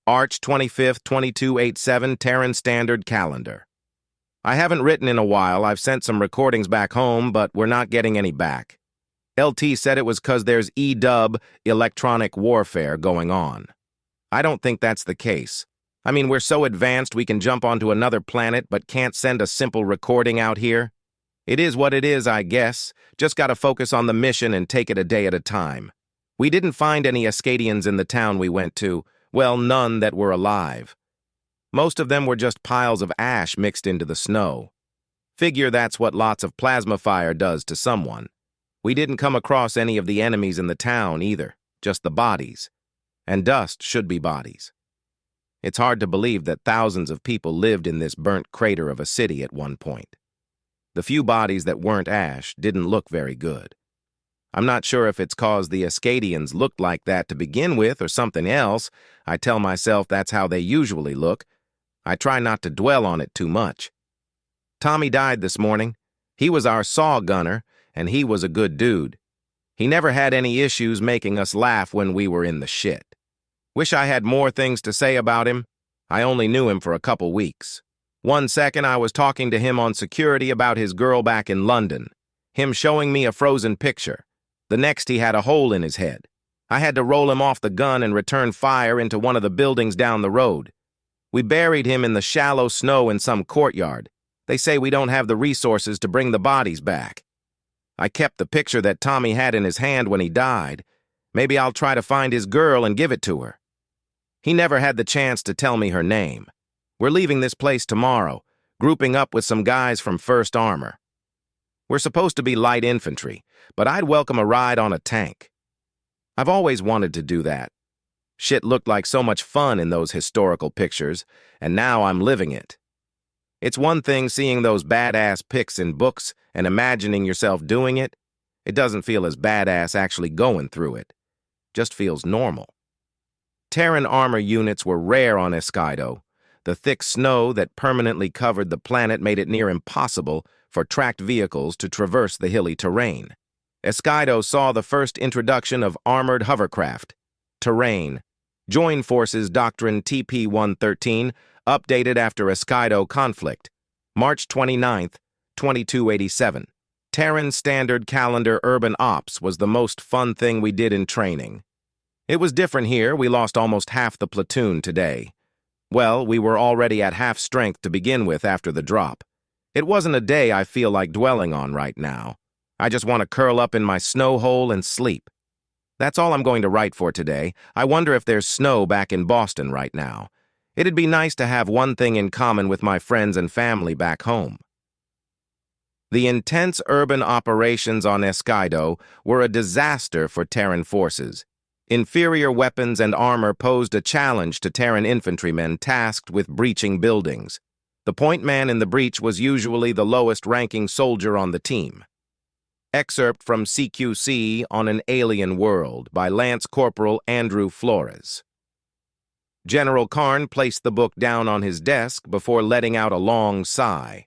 Arch 25th, 2287, Terran Standard Calendar. I haven't written in a while. I've sent some recordings back home, but we're not getting any back. LT said it was 'cause there's EW, electronic warfare, going on. I don't think that's the case. I mean, we're so advanced we can jump onto another planet but can't send a simple recording out here. It is what it is, I guess. Just gotta focus on the mission and take it a day at a time. We didn't find any Ascadians in the town we went to. Well, none that were alive. Most of them were just piles of ash mixed into the snow. Figure that's what lots of plasma fire does to someone. We didn't come across any of the enemies in the town either, just the bodies. And dust should be bodies. It's hard to believe that thousands of people lived in this burnt crater of a city at one point. The few bodies that weren't ash didn't look very good. I'm not sure if it's 'cause the Ascadians looked like that to begin with or something else. I tell myself that's how they usually look. I try not to dwell on it too much. Tommy died this morning. He was our saw gunner, and he was a good dude. He never had any issues making us laugh when we were in the shit. Wish I had more things to say about him. I only knew him for a couple weeks. One second I was talking to him on security about his girl back in London. Him showing me a frozen picture. The next he had a hole in his head. I had to roll him off the gun and return fire into one of the buildings down the road. We buried him in the shallow snow in some courtyard. They say we don't have the resources to bring the bodies back. I kept the picture that Tommy had in his hand when he died. Maybe I'll try to find his girl and give it to her. He never had the chance to tell me her name. We're leaving this place tomorrow, grouping up with some guys from 1st Armor. We're supposed to be light infantry, but I'd welcome a ride on a tank. I've always wanted to do that. Shit looked like so much fun in those historical pictures, and now I'm living it. It's one thing seeing those badass pics in books and imagining yourself doing it. It doesn't feel as badass actually going through it. Just feels normal. Terran armor units were rare on Escido. The thick snow that permanently covered the planet made it near impossible for tracked vehicles to traverse the hilly terrain. Escido saw the first introduction of armored hovercraft. Terrain. Joint Forces Doctrine TP-113, updated after Escido conflict. March 29, 2287. Terran Standard Calendar Urban Ops was the most fun thing we did in training. It was different here. We lost almost half the platoon today. Well, we were already at half strength to begin with after the drop. It wasn't a day I feel like dwelling on right now. I just want to curl up in my snow hole and sleep. That's all I'm going to write for today. I wonder if there's snow back in Boston right now. It'd be nice to have one thing in common with my friends and family back home. The intense urban operations on Escido were a disaster for Terran forces. Inferior weapons and armor posed a challenge to Terran infantrymen tasked with breaching buildings. The point man in the breach was usually the lowest-ranking soldier on the team. Excerpt from CQC on an Alien World by Lance Corporal Andrew Flores. General Karn placed the book down on his desk before letting out a long sigh,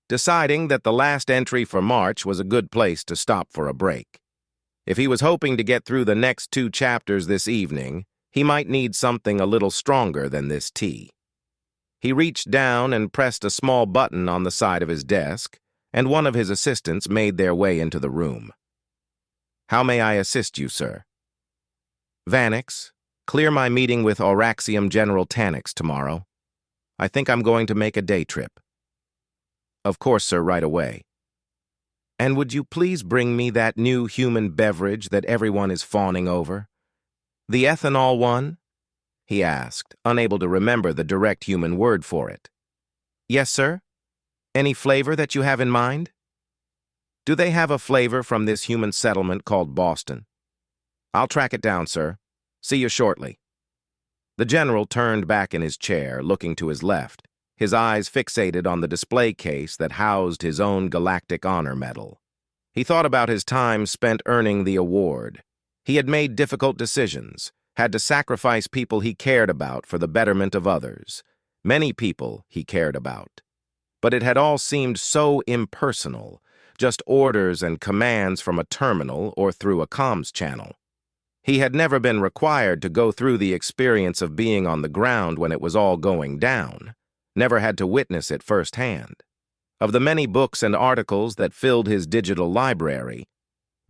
deciding that the last entry for March was a good place to stop for a break. If he was hoping to get through the next 2 chapters this evening, he might need something a little stronger than this tea. He reached down and pressed a small button on the side of his desk, and one of his assistants made their way into the room. "How may I assist you, sir?" "Vanix, clear my meeting with Auraxium General Tanix tomorrow. I think I'm going to make a day trip." "Of course, sir, right away." "And would you please bring me that new human beverage that everyone is fawning over? The ethanol one?" he asked, unable to remember the direct human word for it. "Yes, sir. Any flavor that you have in mind?" "Do they have a flavor from this human settlement called Boston?" "I'll track it down, sir. See you shortly." The general turned back in his chair, looking to his left, his eyes fixated on the display case that housed his own Galactic Honor Medal. He thought about his time spent earning the award. He had made difficult decisions, had to sacrifice people he cared about for the betterment of others. Many people he cared about. But it had all seemed so impersonal, just orders and commands from a terminal or through a comms channel. He had never been required to go through the experience of being on the ground when it was all going down, never had to witness it firsthand. Of the many books and articles that filled his digital library,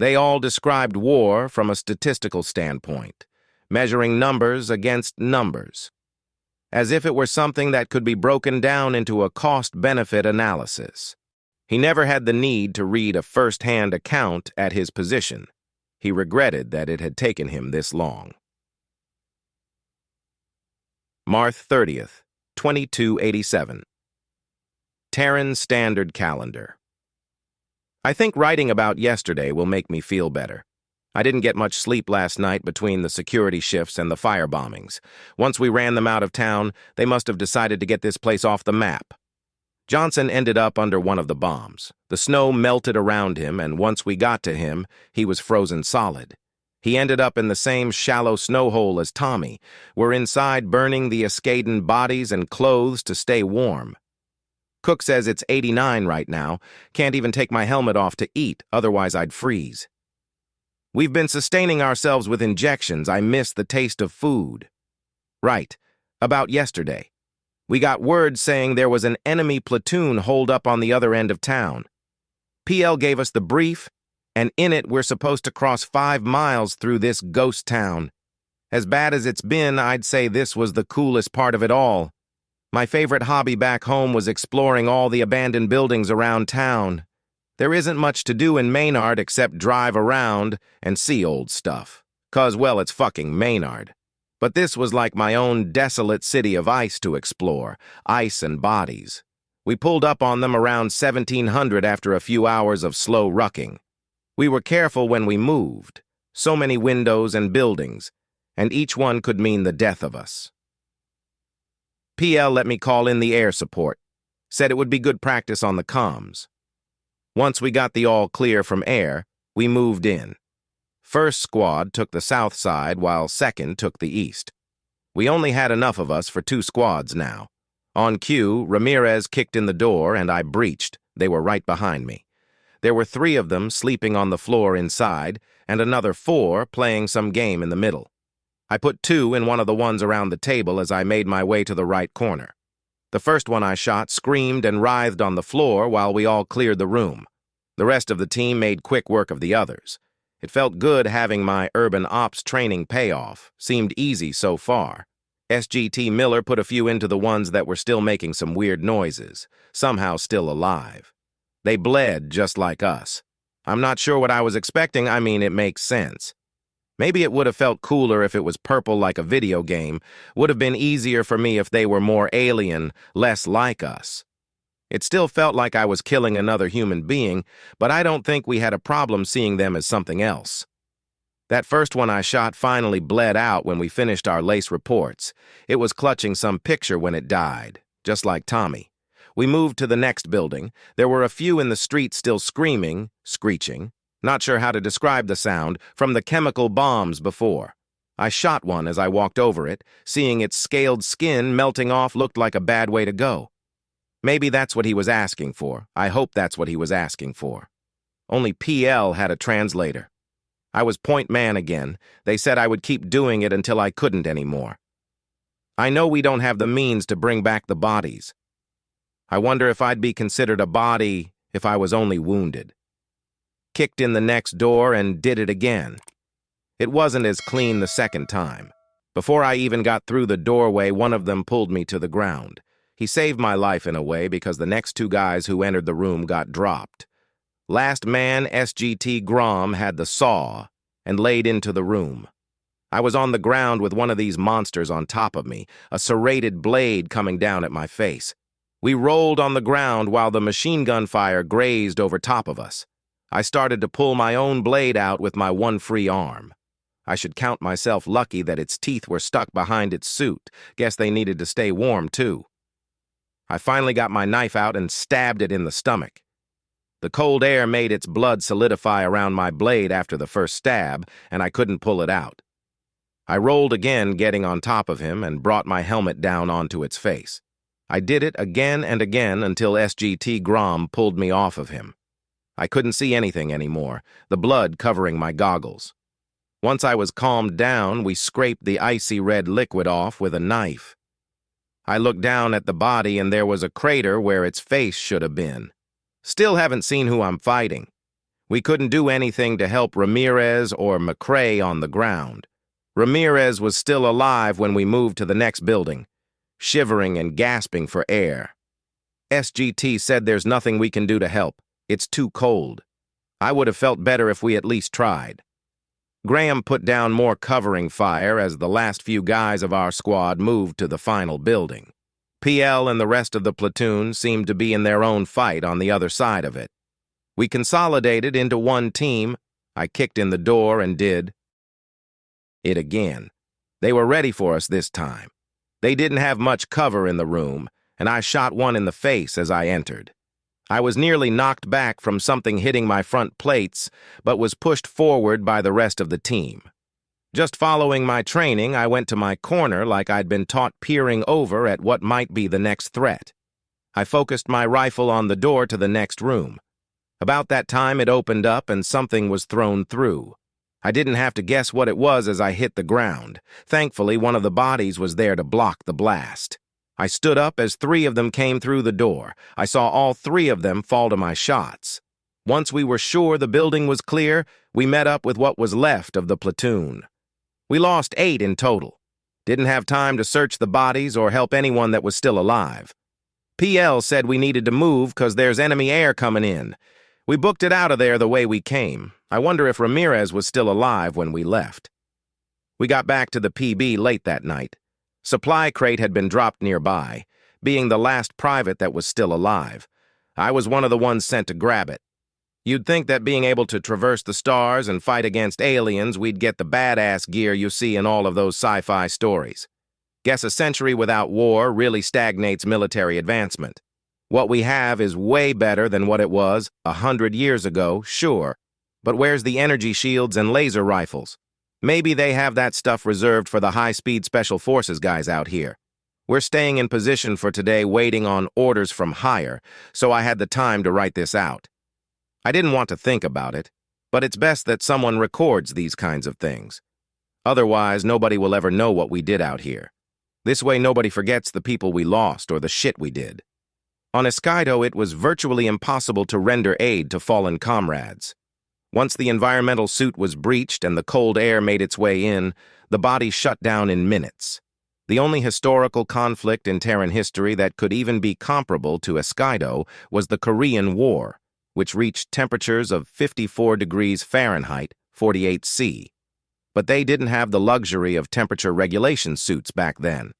they all described war from a statistical standpoint, measuring numbers against numbers, as if it were something that could be broken down into a cost-benefit analysis. He never had the need to read a first-hand account at his position. He regretted that it had taken him this long. March 30th, 2287. Terran Standard Calendar. I think writing about yesterday will make me feel better. I didn't get much sleep last night between the security shifts and the fire bombings. Once we ran them out of town, they must have decided to get this place off the map. Johnson ended up under one of the bombs. The snow melted around him, and once we got to him, he was frozen solid. He ended up in the same shallow snow hole as Tommy. We're inside burning the Escaden bodies and clothes to stay warm. Cook says it's 89 right now. Can't even take my helmet off to eat, otherwise I'd freeze. We've been sustaining ourselves with injections. I miss the taste of food. Right, about yesterday. We got word saying there was an enemy platoon holed up on the other end of town. PL gave us the brief, and in it we're supposed to cross 5 miles through this ghost town. As bad as it's been, I'd say this was the coolest part of it all. My favorite hobby back home was exploring all the abandoned buildings around town. There isn't much to do in Maynard except drive around and see old stuff. 'Cause, well, it's fucking Maynard. But this was like my own desolate city of ice to explore, ice and bodies. We pulled up on them around 1700 after a few hours of slow rucking. We were careful when we moved. So many windows and buildings, and each one could mean the death of us. PL let me call in the air support. Said it would be good practice on the comms. Once we got the all clear from air, we moved in. First squad took the south side, while second took the east. We only had enough of us for 2 squads now. On cue, Ramirez kicked in the door, and I breached. They were right behind me. There were 3 of them sleeping on the floor inside, and another 4 playing some game in the middle. I put 2 in one of the ones around the table as I made my way to the right corner. The first one I shot screamed and writhed on the floor while we all cleared the room. The rest of the team made quick work of the others. It felt good having my urban ops training pay off. Seemed easy so far. SGT Miller put a few into the ones that were still making some weird noises, somehow still alive. They bled just like us. I'm not sure what I was expecting. I mean, it makes sense. Maybe it would have felt cooler if it was purple like a video game. Would have been easier for me if they were more alien, less like us. It still felt like I was killing another human being, but I don't think we had a problem seeing them as something else. That first one I shot finally bled out when we finished our lace reports. It was clutching some picture when it died, just like Tommy. We moved to the next building. There were a few in the street still screaming, screeching. Not sure how to describe the sound, from the chemical bombs before. I shot one as I walked over it. Seeing its scaled skin melting off looked like a bad way to go. Maybe that's what he was asking for. I hope that's what he was asking for. Only PL had a translator. I was point man again. They said I would keep doing it until I couldn't anymore. I know we don't have the means to bring back the bodies. I wonder if I'd be considered a body if I was only wounded. Kicked in the next door and did it again. It wasn't as clean the second time. Before I even got through the doorway, one of them pulled me to the ground. He saved my life in a way because the next 2 guys who entered the room got dropped. Last man, SGT Grom, had the saw and laid into the room. I was on the ground with one of these monsters on top of me, a serrated blade coming down at my face. We rolled on the ground while the machine gun fire grazed over top of us. I started to pull my own blade out with my one free arm. I should count myself lucky that its teeth were stuck behind its suit. Guess they needed to stay warm, too. I finally got my knife out and stabbed it in the stomach. The cold air made its blood solidify around my blade after the first stab, and I couldn't pull it out. I rolled again, getting on top of him, and brought my helmet down onto its face. I did it again and again until SGT Grom pulled me off of him. I couldn't see anything anymore, the blood covering my goggles. Once I was calmed down, we scraped the icy red liquid off with a knife. I looked down at the body and there was a crater where its face should have been. Still haven't seen who I'm fighting. We couldn't do anything to help Ramirez or McCrae on the ground. Ramirez was still alive when we moved to the next building, shivering and gasping for air. SGT said there's nothing we can do to help. It's too cold. I would have felt better if we at least tried. Graham put down more covering fire as the last few guys of our squad moved to the final building. PL and the rest of the platoon seemed to be in their own fight on the other side of it. We consolidated into one team. I kicked in the door and did it again. They were ready for us this time. They didn't have much cover in the room, and I shot one in the face as I entered. I was nearly knocked back from something hitting my front plates, but was pushed forward by the rest of the team. Just following my training, I went to my corner like I'd been taught, peering over at what might be the next threat. I focused my rifle on the door to the next room. About that time, it opened up and something was thrown through. I didn't have to guess what it was as I hit the ground. Thankfully, one of the bodies was there to block the blast. I stood up as 3 of them came through the door. I saw all 3 of them fall to my shots. Once we were sure the building was clear, we met up with what was left of the platoon. We lost 8 in total. Didn't have time to search the bodies or help anyone that was still alive. PL said we needed to move because there's enemy air coming in. We booked it out of there the way we came. I wonder if Ramirez was still alive when we left. We got back to the PB late that night. Supply crate had been dropped nearby, being the last private that was still alive. I was one of the ones sent to grab it. You'd think that being able to traverse the stars and fight against aliens, we'd get the badass gear you see in all of those sci-fi stories. Guess a century without war really stagnates military advancement. What we have is way better than what it was 100 years ago, sure, but where's the energy shields and laser rifles? Maybe they have that stuff reserved for the high-speed special forces guys out here. We're staying in position for today, waiting on orders from higher, so I had the time to write this out. I didn't want to think about it, but it's best that someone records these kinds of things. Otherwise, nobody will ever know what we did out here. This way, nobody forgets the people we lost or the shit we did. On Escido, it was virtually impossible to render aid to fallen comrades. Once the environmental suit was breached and the cold air made its way in, the body shut down in minutes. The only historical conflict in Terran history that could even be comparable to Escido was the Korean War, which reached temperatures of 54 degrees Fahrenheit, 48 C. But they didn't have the luxury of temperature regulation suits back then.